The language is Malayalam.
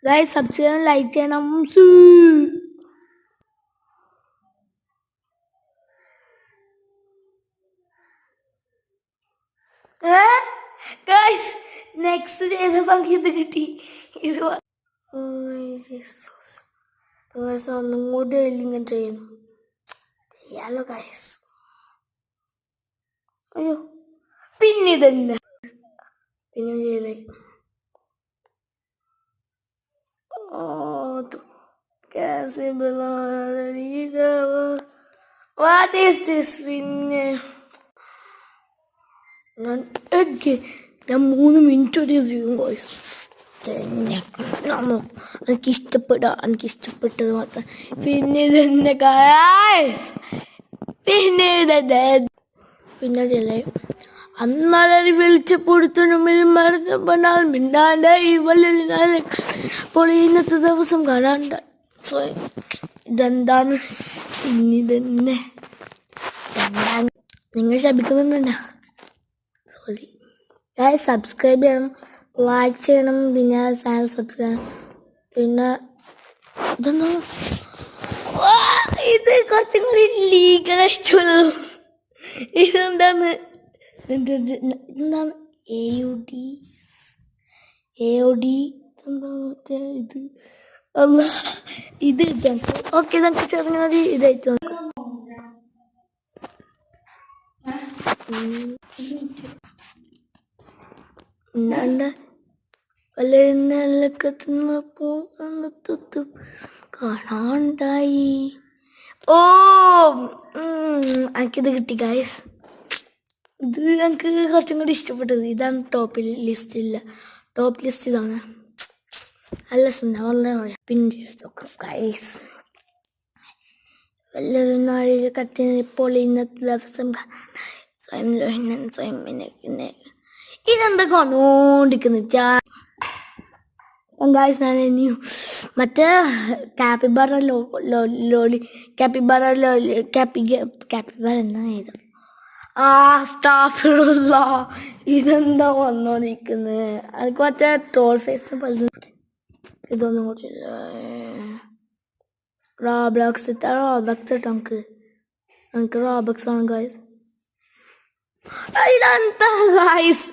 ഗൈസ് സബ്സ്ക്രൈബ് ലൈക്ക് ചെയ്യണം. ഗൈസ് നെക്സ്റ്റ് ചെയ്തപ്പോൾ ഇത് കിട്ടി. ഇത് ഒന്നും കൂടി ഇങ്ങനെ ചെയ്യുന്നു. ചെയ്യാലോ ഗൈസ്. അയ്യോ പിന്നെ ഇതെന്താ പിന്നെ ചെയ്യലേ. What is this? പിന്നെ ഞാൻ 3 മിനിറ്റ് ഒരു ചെയ്യും ഗോയ്സ്. എനിക്കിഷ്ടപ്പെട്ടത് മാത്രം. പിന്നെ ഇതെന്നെ ഗൈസ് പിന്നെ ചില അന്നാളി വിളിച്ചപ്പെടുത്തണമെങ്കിൽ മറന്നപ്പോൾ മിണ്ടാണ്ട് ഇപ്പോൾ ഇന്നത്തെ ദിവസം കാണാണ്ട. സോ ഇതെന്താണ് പിന്നിതെന്നെ എന്താണ് നിങ്ങൾ ശപിക്കുന്നുണ്ടെന്നാ? സോറി ഗൈസ് സബ്സ്ക്രൈബ് ചെയ്യണം, ലൈക്ക് ചെയ്യണം, പിന്നെ ചാനൽ സബ്സ്ക്രൈബ്. പിന്നെ ഇതെന്താ ഇത് കുറച്ചും കൂടി ലീഗലായിട്ടുള്ളൂ. ഇതെന്താണ് എന്താണ് AOD എന്താ ഇത്? അല്ല ഇത് ഓക്കെ നമുക്ക് ചെറുങ്ങാതി ഇതായിട്ട് നോക്കാം. കാണാണ്ടായി. ഓ എനിക്കിത് കിട്ടി ഗൈസ്. ഇത് എനിക്ക് കുറച്ചും കൂടി ഇഷ്ടപ്പെട്ടത് ഇതാണ്. ടോപ്പ് ലിസ്റ്റ് ഇതാണ്. നല്ല സുന്ദരം വളരെ പറയാം. പിന്നെ ഗൈസ് എല്ലാവരും നാഴിക കത്തിന് ഇപ്പോൾ ഇന്നത്തെ ദിവസം സ്വയം ഇതെന്താ കൊണ്ടോണ്ടിരിക്കുന്നു ഗൈസ്. ഞാൻ ഇനി മറ്റേ കാപ്പിബാറ എന്താ ഇത്? ഇതെന്താ വന്നോണ്ടിരിക്കുന്നത്? എനിക്ക് മറ്റേ ട്രോൾ ഫേസിന് പല ഇതൊന്നും കുറിച്ചില്ല. റോബ്ലോക്സ് ഇട്ടോ നമുക്ക് റോബ്ലോക്സ് ആണ് ഗൈസ്. ഇതെന്താ ഗൈസ്?